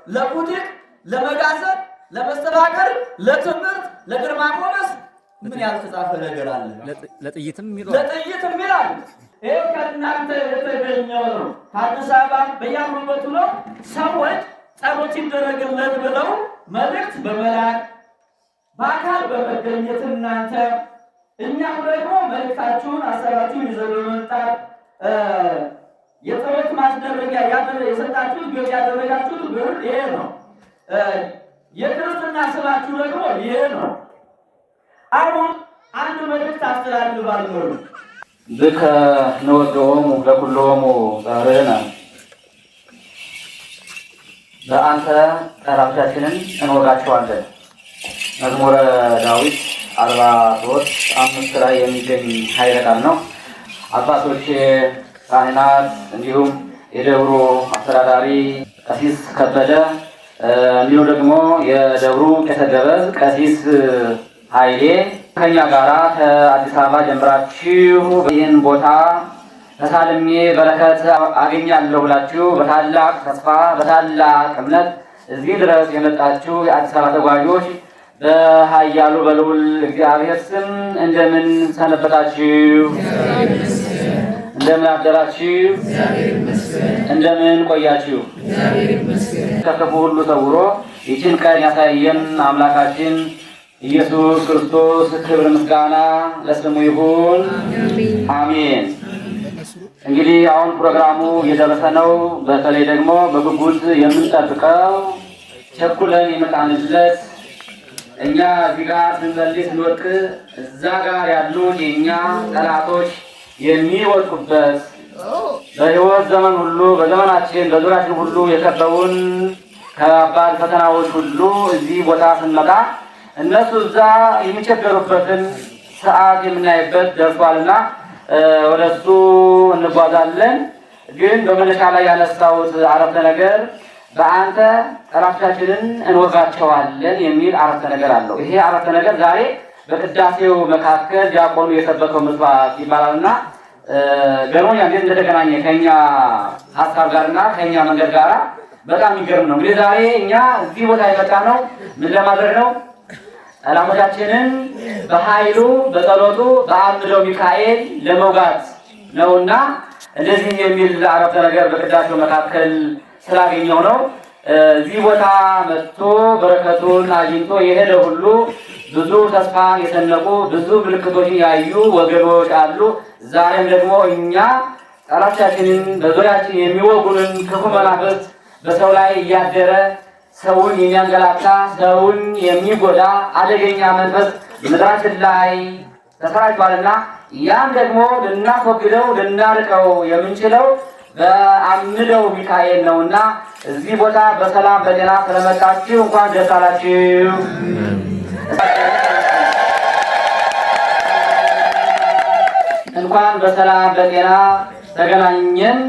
ለቡድቅ ለመጋዘን ለመስተፋቀር ለትምህርት ለግርማ ሞገስ ምን ያልተጻፈ ነገር አለ? ለጥይትም ይላል። ይሄ ከእናንተ የተገኘው ነው። ከአዲስ አበባ በያሉበት ነው ሰዎች ጸሎት ይደረግልን ብለው መልእክት በመላክ በአካል በመገኘት እናንተ እኛም ደግሞ መልእክታችሁን ሀሳባችሁን ይዘው በመምጣት የጸሎት ማስደረጊያ የሰጣችሁት ገቢ ያደረጋችሁት ብር ይሄ ነው። የክርስትና ስማችሁ ደግሞ ይሄ ነው። አሁን አንድ መልእክት አስተላልፋለሁ። ብከ ንወድኦሙ ለኩሎሙ ዛሬና በአንተ ጠላቶቻችንን እንወጋቸዋለን። መዝሙረ ዳዊት 43:5 ላይ የሚገኝ ኃይለ ቃል ነው። አባቶች ካህናት፣ እንዲሁም የደብሩ አስተዳዳሪ ቀሲስ ከበደ እንዲሁም ደግሞ የደብሩ ቄሰ ገበዝ ቀሲስ ኃይሌ ከኛ ጋራ ከአዲስ አበባ ጀምራችሁ ይህን ቦታ ተሳልሜ በረከት አገኛለሁ ብላችሁ በታላቅ ተስፋ በታላቅ እምነት እዚህ ድረስ የመጣችሁ የአዲስ አበባ ተጓዦች በኃያሉ በልዑል እግዚአብሔር ስም እንደምን ሰነበታችሁ? እንደምን አደራችሁ? እንደምን ቆያችሁ? ከክፉ ሁሉ ሰውሮ ይህችን ቀን ያሳየን አምላካችን ኢየሱስ ክርስቶስ ክብር ምስጋና ለስሙ ይሁን፣ አሜን። እንግዲህ አሁን ፕሮግራሙ እየደረሰ ነው። በተለይ ደግሞ በጉጉት የምንጠብቀው ቸኩለን የመጣንለት እኛ እዚህ ጋር ስንጸልይ ስንወድቅ እዛ ጋር ያሉት የእኛ ጠላቶች የሚወድቁበት በሕይወት ዘመን ሁሉ በዘመናችን በዙሪያችን ሁሉ የከበቡን ከባድ ፈተናዎች ሁሉ እዚህ ቦታ ስንመጣ እነሱ እዛ የሚቸገሩበትን ሰዓት የምናይበት ደርሷልና ወደሱ እንጓዛለን። ግን በመነሻ ላይ ያነሳሁት አረፍተ ነገር በአንተ ጠላቶቻችንን እንወጋቸዋለን የሚል አረፍተ ነገር አለው። ይሄ አረፍተ ነገር ዛሬ በቅዳሴው መካከል ዲያቆኑ የሰበከው ምስባክ ይባላልና ገሮኛ እንዴት እንደተገናኘ ከኛ ሀሳብ ጋርና ከኛ መንገድ ጋር በጣም የሚገርም ነው። እንግዲህ ዛሬ እኛ እዚህ ቦታ የመጣ ነው ምን ለማድረግ ነው? ጠላቶቻችንን በኃይሉ በጸሎቱ በአምደው ሚካኤል ለመውጋት ነውና እንደዚህ የሚል አረፍተ ነገር በቅዳሴው መካከል ስላገኘው ነው። እዚህ ቦታ መጥቶ በረከቱን አግኝቶ የሄደ ሁሉ ብዙ ተስፋን የሰነቁ ብዙ ምልክቶችን ያዩ ወገኖች አሉ። ዛሬም ደግሞ እኛ ጠላቶቻችንን በዙሪያችን የሚወጉንን ክፉ መናፍስት በሰው ላይ እያደረ ሰውን የሚያንገላታ ሰውን የሚጎዳ አደገኛ መንፈስ ምድራችን ላይ ተሰራጭቷልና ያን ደግሞ ልናስወግደው ልናርቀው የምንችለው በአምደው ሚካኤል ነውና እዚህ ቦታ በሰላም በጤና ስለመጣችሁ እንኳን ደስ አላችሁ። እንኳን በሰላም በጤና ተገናኘን።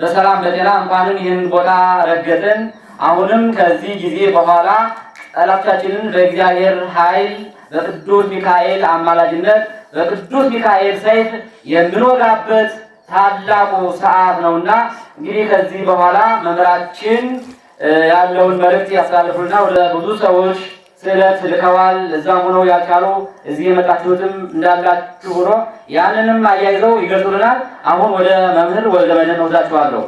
በሰላም በጤና እንኳንም ይህን ቦታ ረገጥን። አሁንም ከዚህ ጊዜ በኋላ ጠላቶቻችንን በእግዚአብሔር ኃይል በቅዱስ ሚካኤል አማላጅነት በቅዱስ ሚካኤል ሰይፍ የምንወጋበት ታላቁ ሰዓት ነውና እንግዲህ ከዚህ በኋላ መምህራችን ያለውን መልእክት ያስተላልፉልና ወደ ብዙ ሰዎች ስዕለት ልከዋል። እዛም ሆነው ያልቻሉ እዚህ የመጣችሁትም እንዳላችሁ ሆኖ ያንንም አያይዘው ይገልጹልናል። አሁን ወደ መምህር ወደ መድን ወስዳችኋለሁ።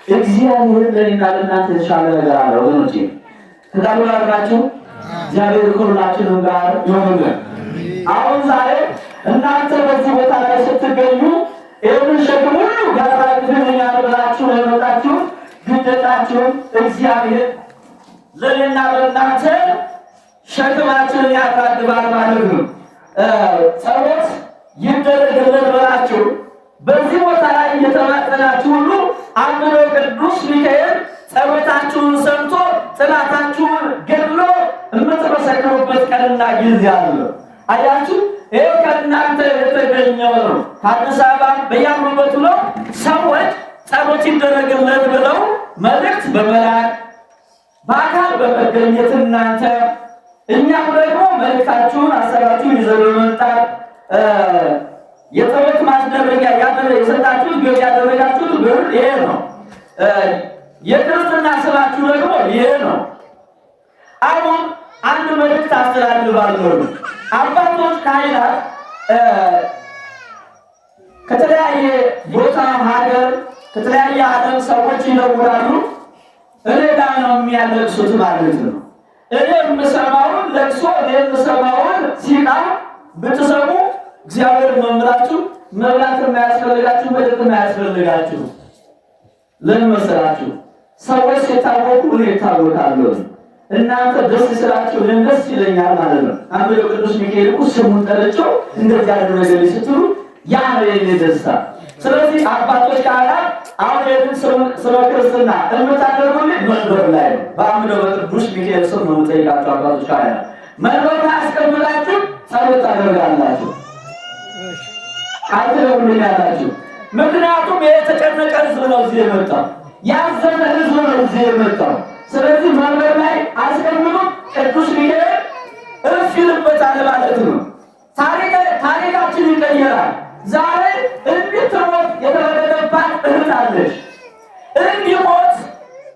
እግዚአብሔር ለእኔና ለእናንተ የተሻለ ነገር አለ ወገኖቼ። ተጣሉላችሁ እግዚአብሔር ከሁላችንም ጋር ይሁን። አሁን ዛሬ እናንተ በዚህ ቦታ ላይ ስትገኙ ይህንን ሸክም ሁሉ ያራግፍልኛል ብላችሁ ለመጣችሁ ግዴታችሁን እግዚአብሔር ለእኔና ለእናንተ ሸክማችንን ያራግፋል ማለት ነው። ጸሎት ይደረግልን ብላችሁ በዚህ ቦታ ላይ እየተማጠናችሁ ሁሉ አምነው ቅዱስ ሚካኤል ጸሎታችሁን ሰምቶ ጥላታችሁን ገድሎ የምትመሰክሩበት ቀንና ጊዜ አለ። አያችሁ፣ ይሄ ከእናንተ የተገኘው ነው። ከአዲስ አበባ በያሉበት ነው ሰዎች ጸሎት ይደረግልን ብለው መልእክት በመላክ በአካል በመገኘት እናንተ እኛም ደግሞ መልእክታችሁን ሀሳባችሁን ይዘው በመምጣት የጸሎት ማስደረጊያ የሰጣችሁት ገቢ ያደረጋችሁት ብር ይሄ ነው። የክርስትና ስማችሁ ደግሞ ይሄ ነው። አሁን አንድ መልእክት አስተላልፋለሁ። አባቶች ካህናት ከተለያየ ቦታ ሀገር ከተለያየ ዓለም ሰዎች ይደውላሉ። እኔ ጋር ነው የሚያለቅሱት ማለት ነው። እኔ የምሰማውን ለቅሶ እኔ የምሰማውን ሲቃ ብትሰሙ እግዚአብሔር መምላችሁ መብላት የማያስፈልጋችሁ መጠጥ የማያስፈልጋችሁ። ለምን መሰላችሁ? ሰዎች ሲታወቁ እኔ እታወቃለሁ። እናንተ ደስ ስላችሁ እኔም ደስ ይለኛል ማለት ነው። አንዱ ቅዱስ ሚካኤል እኮ ስሙን ጠርቼው እንደዚህ ያደረገ ስትሉ ያ ነው የኔ ደስታ። ስለዚህ አባቶች ካህናት አሁን የድን ስለ ክርስትና የምታደርጉልኝ መንበር ላይ ነው። በአምደው በቅዱስ ሚካኤል ስም ነው የምጠይቃቸው። አባቶች ካህናት መንበር ላይ አስቀምጣችሁ ጸሎት ታደርጋላችሁ፣ አትደውሉልኝ ያላችሁ። ምክንያቱም የተጨነቀ ህዝብ ነው እዚህ የመጣው፣ ያዘነ ህዝብ ነው እዚህ የመጣው። ስለዚህ መንበር ላይ አስቀምጡ፣ ቅዱስ ሚካኤል እፍ ይልበታል ማለት ነው። ታሪካችን ይቀየራል። ዛሬ እንድትሞት የተወለደባት እህት አለች። እንዲሞት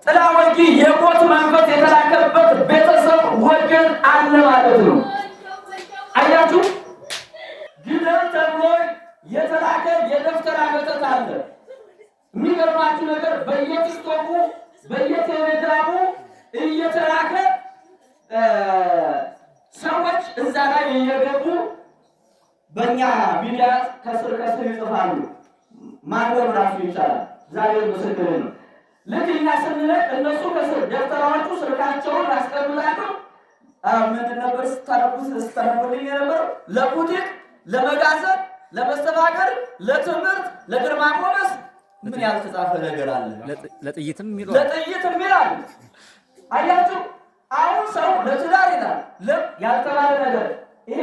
ጥላ ወጊ የሞት መንፈስ የተላከበት ቤተሰብ ወገን አለ ማለት ነው። አያችሁ፣ ግደል ተብሎ የተላከ የደፍተራ መተት አለ። የሚገርማችሁ ነገር በየቲክቶኩ በየቴሌግራሙ እየተላከ ሰዎች እዛ ላይ እየገቡ በእኛ ሚዲያ ከስር ይጽፋሉ። ማንበብ ራሱ ይቻላል። ዛሬ ምስክር ነው። ልክ እኛ ስንለቅ እነሱ ከስር ደብተራዎቹ ስልካቸውን ያስቀምጣሉ። ምንድን ነበር ስታነቡልኝ የነበረው? ለቡቲክ፣ ለመጋዘን፣ ለመስተፋቅር፣ ለትምህርት፣ ለግርማ ሞገስ ምን ያልተጻፈ ነገር አለ? ለጥይትም ይላል። አያችሁ፣ አሁን ሰው ለትዳር ይላል ያልተባለ ነገር ይሄ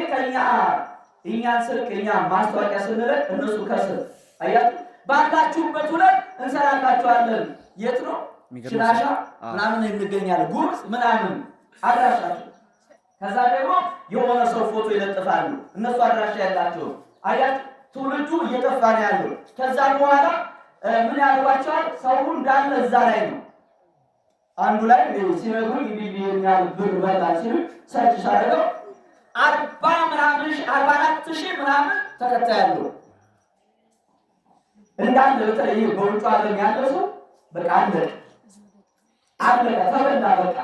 እኛን ስልክ እኛ ማስታወቂያ ስንለቅ እነሱ ከስር አያችሁ፣ ባላችሁበት ሁለት እንሰራላችኋለን። የት ነው? ሽላሻ ምናምን እንገኛለን፣ ጉብዝ ምናምን አድራሻቸው። ከዛ ደግሞ የሆነ ሰው ፎቶ ይለጥፋሉ። እነሱ አድራሻ ያላቸው አያችሁ፣ ትውልዱ እየጠፋ ነው ያለው። ከዛ በኋላ ምን ያደርጓቸዋል? ሰው እንዳለ እዛ ላይ ነው። አንዱ ላይ ሲነግሩኝ እንዲህ ብር በላ ሲሉ ሰርች ሳደርገው 44,000 ምናምን ተከታይ ያለው እንዳለ በተለይ በውጭ ዓለም ያለው ሰው በቃ አለቀ ተበላ። በቃ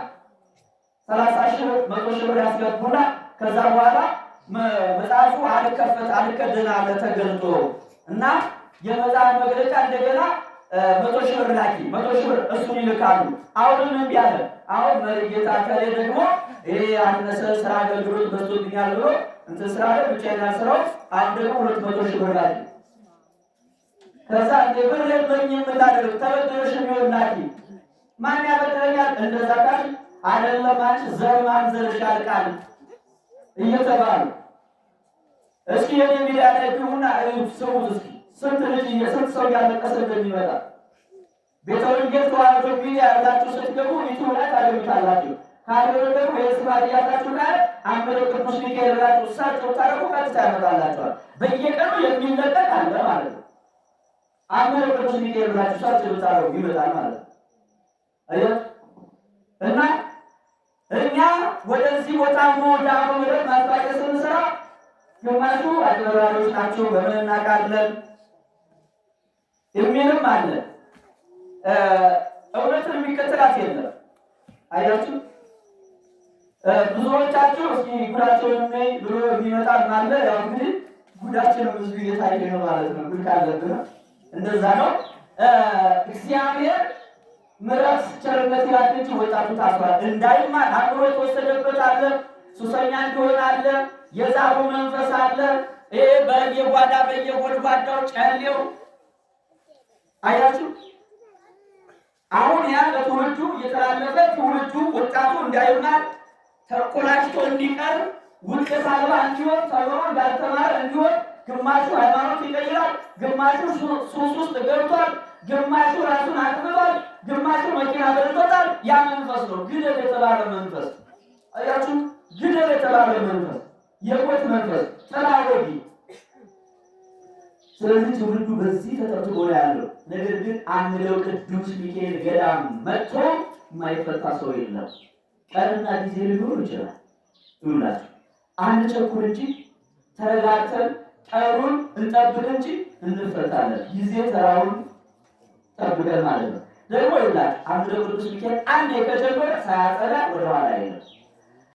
30,000 100,000 ብር ያስገቡና ከዛ በኋላ መጽሐፉ አልከደን አለ ተገልጦ እና የመጽሐፍ መግለጫ እንደገና 100,000 ብር ላኪ 100,000 ብር እሱን ይልካሉ። አሁንም እምቢ አለ። አሁን መሪጌታ ከሌ ደግሞ ይሄ አነሰ ስራ አገልግሎት በዝቶብኛል ብሎ እንትን ስራ ላይ ብቻዬን ስራው አሁን ደግሞ 200,000 ብር ላኪ። ከዛ እንደ ብር የለኝም እንዳደረግ ተበደረሽ የሚሆን ላኪ። ማን ያበደረኛል? እንደዛ ካል አይደለም አንቺ ዘር ማንዘርሽ ያልቃል እየተባሉ እስኪ የኔ ሚዲያ ላይ ግቡና ስሙት እስኪ ስንት ሰው እያለቀሰ እንደሚመጣ ቤተ ወንጌል ተዋህዶ ሚዲያ ያላችሁ ስትገቡ ዩቲዩብ ላይ ታገኙታላችሁ። ካልሆነ ደግሞ የስፋት ያላችሁ ላይ አምደ ቅዱስ ሚካኤል ብላችሁ ሰርች ብታደርጉ ቀጥታ ያመጣላችኋል። በየቀኑ የሚለቀቅ አለ ማለት ነው። አምደ ቅዱስ ሚካኤል ብላችሁ ሰርች ብታደርጉ ይመጣል ማለት ነው። እና እኛ ወደዚህ ቦታ ዳሩ ምድር ማስታወቂያ ስንሰራ ግማሹ አጭበርባሪዎች ናቸው በምን እናውቃለን የሚልም አለ። እውነትን የሚከተላት የለም። አያችሁ፣ ብዙዎቻችሁ እስኪ ጉዳቸውን ብሎ የሚመጣ አለ። ያው እንግዲህ ጉዳችን ብዙ እየታየ ነው ማለት ነው። ጉድ ካለብን እንደዛ ነው። እግዚአብሔር ምሕረት ቸርነት ያለች ወጣቱ ታስሯል እንዳይማር አእምሮ የተወሰደበት አለ። ሱሰኛ እንዲሆን አለ። የዛሩ መንፈስ አለ። ይሄ በየጓዳ በየጎድጓዳው ጨሌው አያችሁ። አሁን ያ ለትውልዱ እየተላለፈ ትውልዱ ወጣቱ እንዳይማር ተቆላጭቶ እንዲቀር ውጤት አልባ እንዲሆን ተብሎ እንዳልተማረ እንዲሆን ግማሹ ሃይማኖት ይቀይራል፣ ግማሹ ሱስ ውስጥ ገብቷል፣ ግማሹ ራሱን አጥፍቷል፣ ግማሹ መኪና በልቶታል። ያ መንፈስ ነው ግደል የተባለ መንፈስ። አያችሁ፣ ግደል የተባለ መንፈስ የሞት መንፈስ ተላወጊ ስለዚህ ትውልዱ በዚህ ተጠርጥሮ ነው ያለው። ነገር ግን አንደው ቅዱስ ሚካኤል ገዳም መጥቶ የማይፈታ ሰው የለም። ቀንና ጊዜ ሊኖር ይችላል። ይውላችሁ አንድ ቸኩል እንጂ ተረጋግተን ቀሩን እንጠብቅ እንጂ እንፈታለን። ጊዜ ተራውን ጠብቀን ማለት ነው። ደግሞ ይውላችሁ አንደው ቅዱስ ሚካኤል አንዴ ከጀመረ ሳያጸዳ ወደኋላ አይልም።